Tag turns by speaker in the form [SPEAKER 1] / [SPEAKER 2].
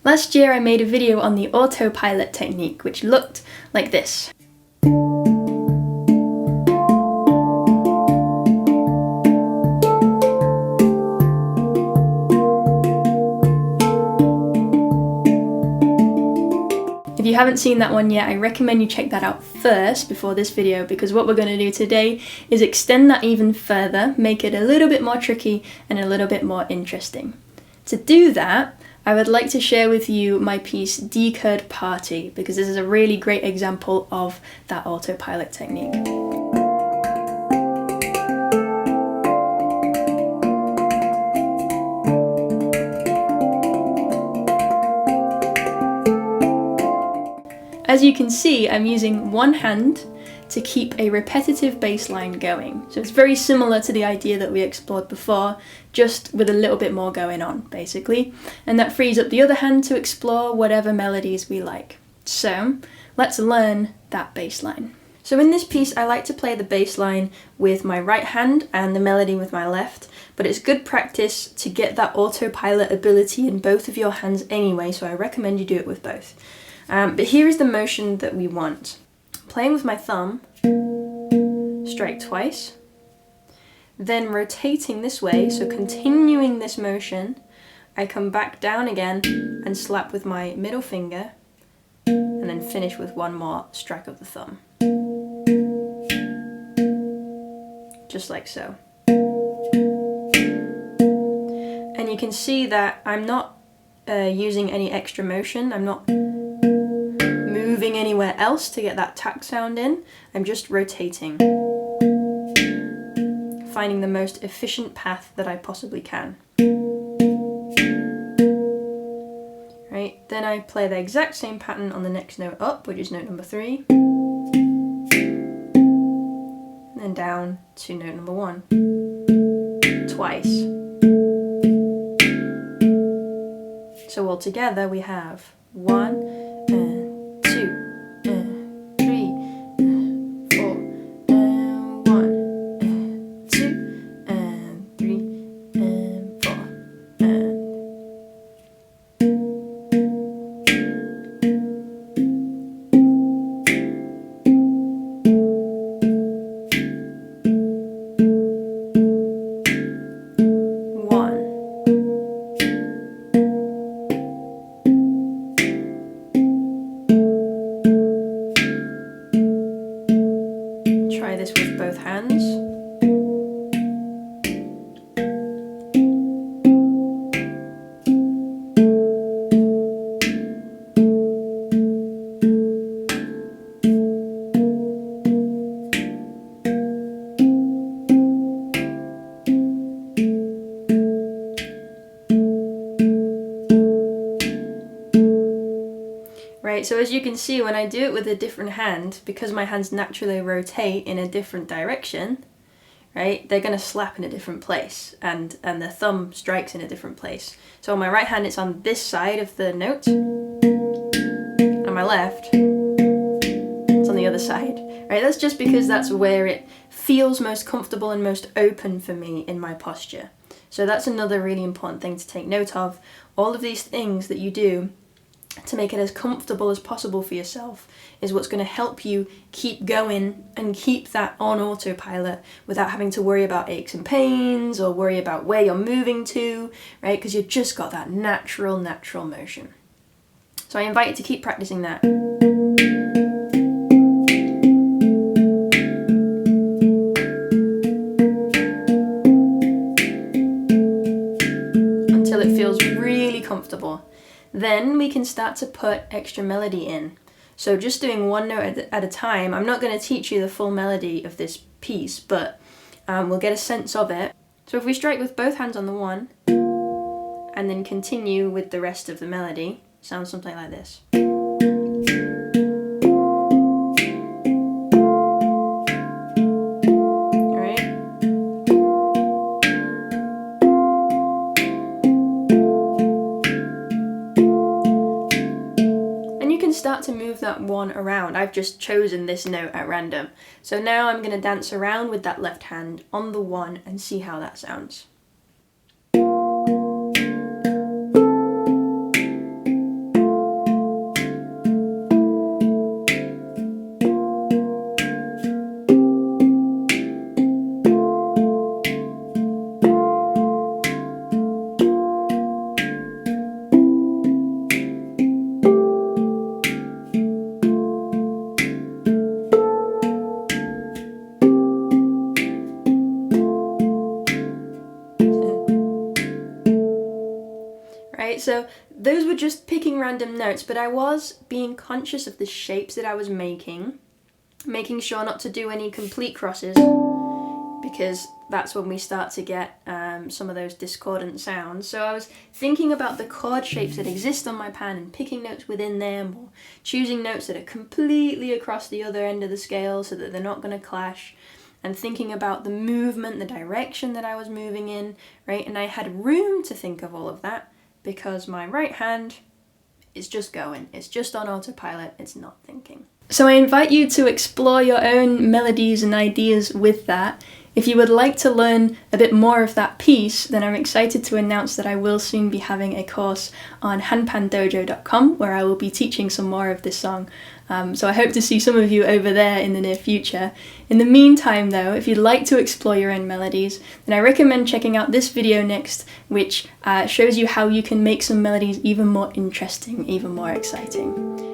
[SPEAKER 1] Last year I made a video on the autopilot technique, which looked like this. If you haven't seen that one yet, I recommend you check that out first before this video, because what we're going to do today is extend that even further, make it a little bit more tricky and a little bit more interesting. To do that, I would like to share with you my piece Kurd Party, because this is a really great example of that autopilot technique. As you can see, I'm using one hand to keep a repetitive bass line going. So it's very similar to the idea that we explored before, just with a little bit more going on, basically. And that frees up the other hand to explore whatever melodies we like. So let's learn that bass line. So in this piece, I like to play the bass line with my right hand and the melody with my left, but it's good practice to get that autopilot ability in both of your hands anyway, so I recommend you do it with both. But here is the motion that we want. Playing with my thumb, strike twice, then rotating this way, so continuing this motion, I come back down again and slap with my middle finger, and then finish with one more strike of the thumb. Just like so. And you can see that I'm not using any extra motion, I'm not moving anywhere else to get that tack sound in. I'm just rotating, finding the most efficient path that I possibly can. Right, then I play the exact same pattern on the next note up, which is note number 3, and then down to note number 1, twice. So altogether we have 1, so as you can see, when I do it with a different hand, because my hands naturally rotate in a different direction, right, they're going to slap in a different place, and the thumb strikes in a different place. So on my right hand it's on this side of the note, on my left it's on the other side, right? That's just because that's where it feels most comfortable and most open for me in my posture. So that's another really important thing to take note of. All of these things that you do to make it as comfortable as possible for yourself is what's going to help you keep going and keep that on autopilot without having to worry about aches and pains or worry about where you're moving to, right? Because you've just got that natural motion. So I invite you to keep practicing that. Until it feels really comfortable. Then we can start to put extra melody in. So just doing one note at a time, I'm not going to teach you the full melody of this piece, but we'll get a sense of it. So if we strike with both hands on the 1, and then continue with the rest of the melody, sounds something like this. Start to move that 1 around. I've just chosen this note at random. So now I'm going to dance around with that left hand on the 1 and see how that sounds. just picking random notes, but I was being conscious of the shapes that I was making sure not to do any complete crosses, because that's when we start to get some of those discordant sounds. So I was thinking about the chord shapes that exist on my pan and picking notes within them, or choosing notes that are completely across the other end of the scale so that they're not going to clash, and thinking about the movement, the direction that I was moving in, right? And I had room to think of all of that because my right hand is just going. It's just on autopilot, it's not thinking. So I invite you to explore your own melodies and ideas with that. If you would like to learn a bit more of that piece, then I'm excited to announce that I will soon be having a course on handpandojo.com where I will be teaching some more of this song. So I hope to see some of you over there in the near future. In the meantime though, if you'd like to explore your own melodies, then I recommend checking out this video next, which shows you how you can make some melodies even more interesting, even more exciting.